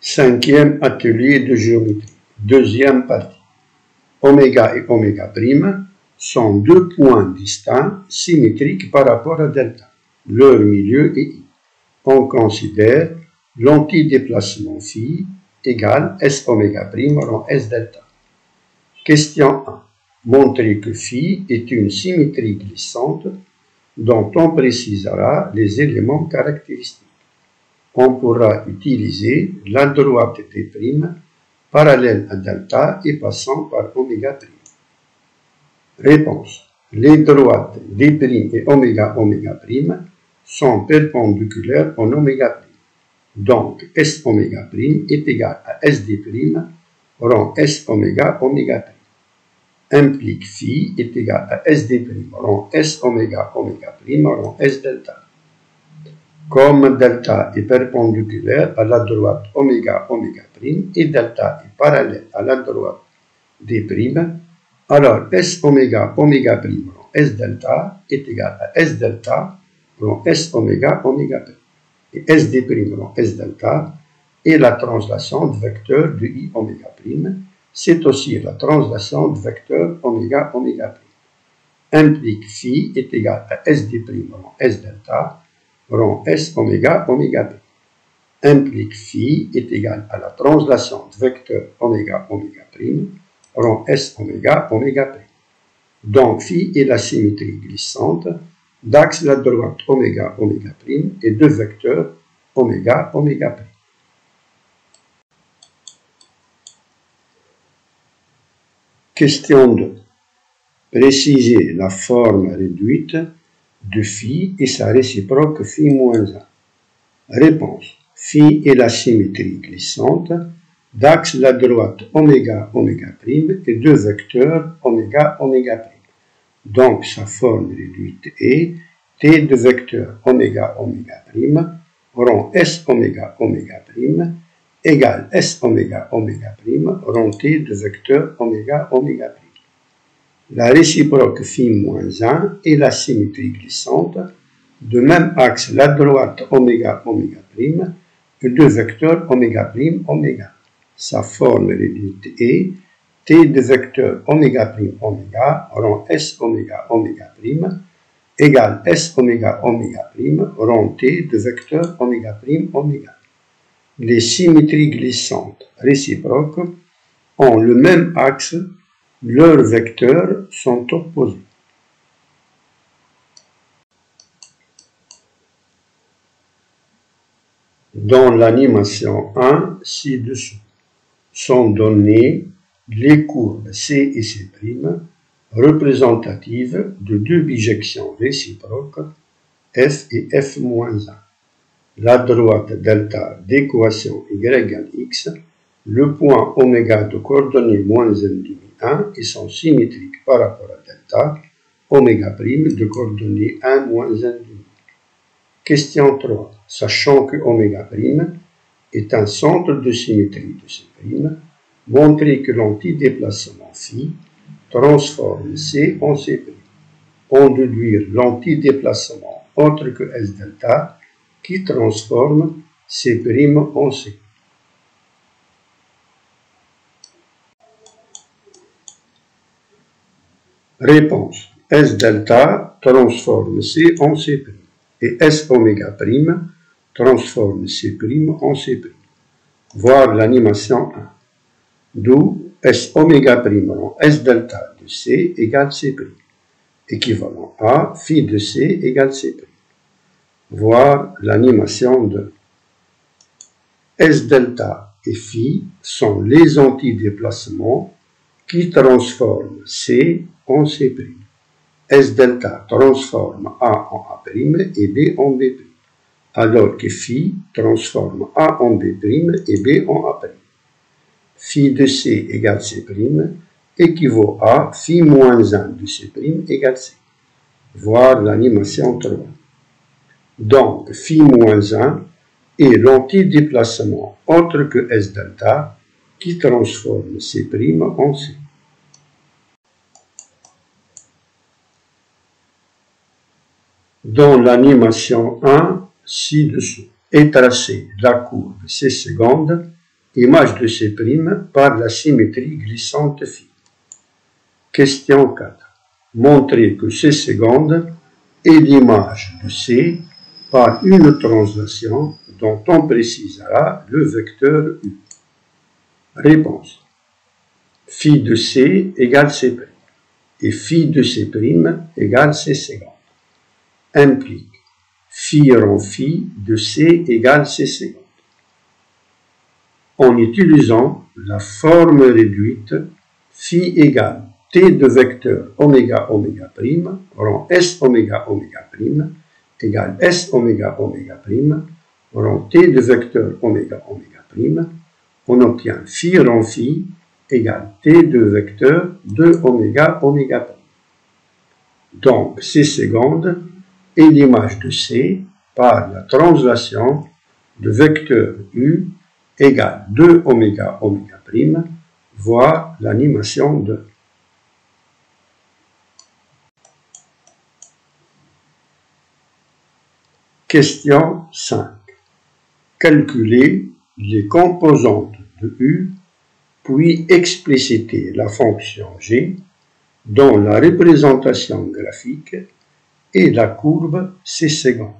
Cinquième atelier de géométrie, deuxième partie. Oméga et oméga prime sont deux points distincts, symétriques par rapport à delta. Leur milieu est I. On considère l'antidéplacement phi égale S oméga prime rond S delta. Question 1. Montrer que phi est une symétrie glissante dont on précisera les éléments caractéristiques. On pourra utiliser la droite D' parallèle à delta et passant par oméga prime. Réponse. Les droites D' et oméga prime sont perpendiculaires en oméga prime. Donc, S oméga prime est égal à SD prime rond S oméga prime. Implique phi est égal à SD prime rond S oméga prime rond S delta. Comme delta est perpendiculaire à la droite oméga prime et delta est parallèle à la droite D', alors S oméga prime rond S delta est égal à S delta rond S oméga prime. Et SD prime rond S delta est la translation de vecteur de I oméga prime. C'est aussi la translation de vecteur oméga prime. Implique phi est égal à SD prime rond S delta rond S oméga prime. Implique phi est égal à la translation de vecteur oméga prime rond S oméga prime. Donc phi est la symétrie glissante d'axe la droite oméga prime et de vecteurs oméga prime. Question 2. Préciser la forme réduite de phi et sa réciproque phi moins 1. Réponse. Phi est la symétrie glissante d'axe la droite oméga prime et de vecteurs oméga prime. Donc sa forme réduite est T de vecteur oméga prime rond S oméga prime égale S oméga prime rond T de vecteur oméga prime. La réciproque phi moins 1 est la symétrie glissante de même axe la droite oméga prime et de vecteur oméga prime oméga. Sa forme réduite est T de vecteur oméga prime oméga rond S oméga prime égale S oméga prime rond T de vecteur oméga prime oméga. Les symétries glissantes réciproques ont le même axe, leurs vecteurs sont opposés. Dans l'animation 1 ci-dessous sont données les courbes C et C' représentatives de deux bijections réciproques F et F-1. La droite delta d'équation y égale x, le point oméga de coordonnées moins 1,5 et sont symétriques par rapport à delta, oméga prime de coordonnées 1 moins 1,5. Question 3. Sachant que oméga prime est un centre de symétrie de C', montrer que l'antidéplacement phi transforme C en C'. On déduire l'antidéplacement autre que S delta qui transforme C' en C. Réponse. S delta transforme C en C' et S oméga prime transforme C' en C'. Voir l'animation 1. D'où S oméga prime rond S delta de C égale C', équivalent à phi de C égale C'. Voir l'animation 2. S delta et phi sont les antidéplacements qui transforment C en C'. S delta transforme A en A' et B en B', alors que phi transforme A en B' et B en A'. Phi de C égale C' équivaut à phi moins 1 de C' égale C. Voir l'animation 3. Donc, phi moins 1 est l'antidéplacement autre que S delta qui transforme C' en C. Dans l'animation 1 ci-dessous est tracée la courbe C seconde Image de C' par la symétrie glissante phi. Question 4. Montrer que C seconde est l'image de C par une translation dont on précisera le vecteur U. Réponse. Phi de C égale C' et phi de C' égale C seconde. Implique phi rond phi de C égale C seconde. En utilisant la forme réduite, phi égale t de vecteur oméga oméga prime rond S oméga oméga prime égale S oméga oméga prime rond t de vecteur oméga oméga prime, on obtient phi rond phi égale t de vecteur de oméga oméga prime. Donc C seconde est l'image de C par la translation de vecteur U égale 2 oméga oméga prime, voire l'animation de. Question 5. Calculer les composantes de U, puis expliciter la fonction G dont la représentation graphique est la courbe C seconde,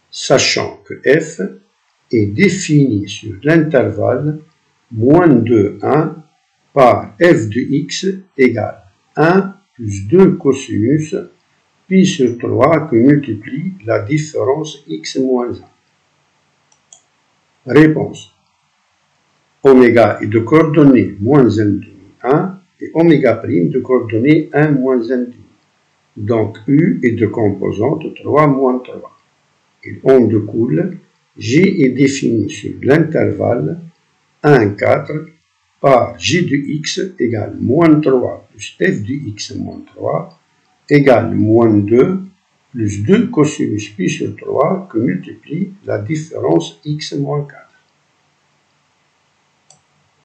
sachant que F est définie sur l'intervalle moins 2, 1 par f de x égale 1 plus 2 cosinus pi sur 3 que multiplie la différence x moins 1. Réponse. Oméga est de coordonnées moins 1,5, 1 et oméga prime de coordonnées 1 moins 1,5. Donc U est de composante 3 moins 3. Et en découle G est défini sur l'intervalle 1, 4 par G de x égale moins 3 plus f de x moins 3 égale moins 2 plus 2 cosinus pi sur 3 que multiplie la différence x moins 4.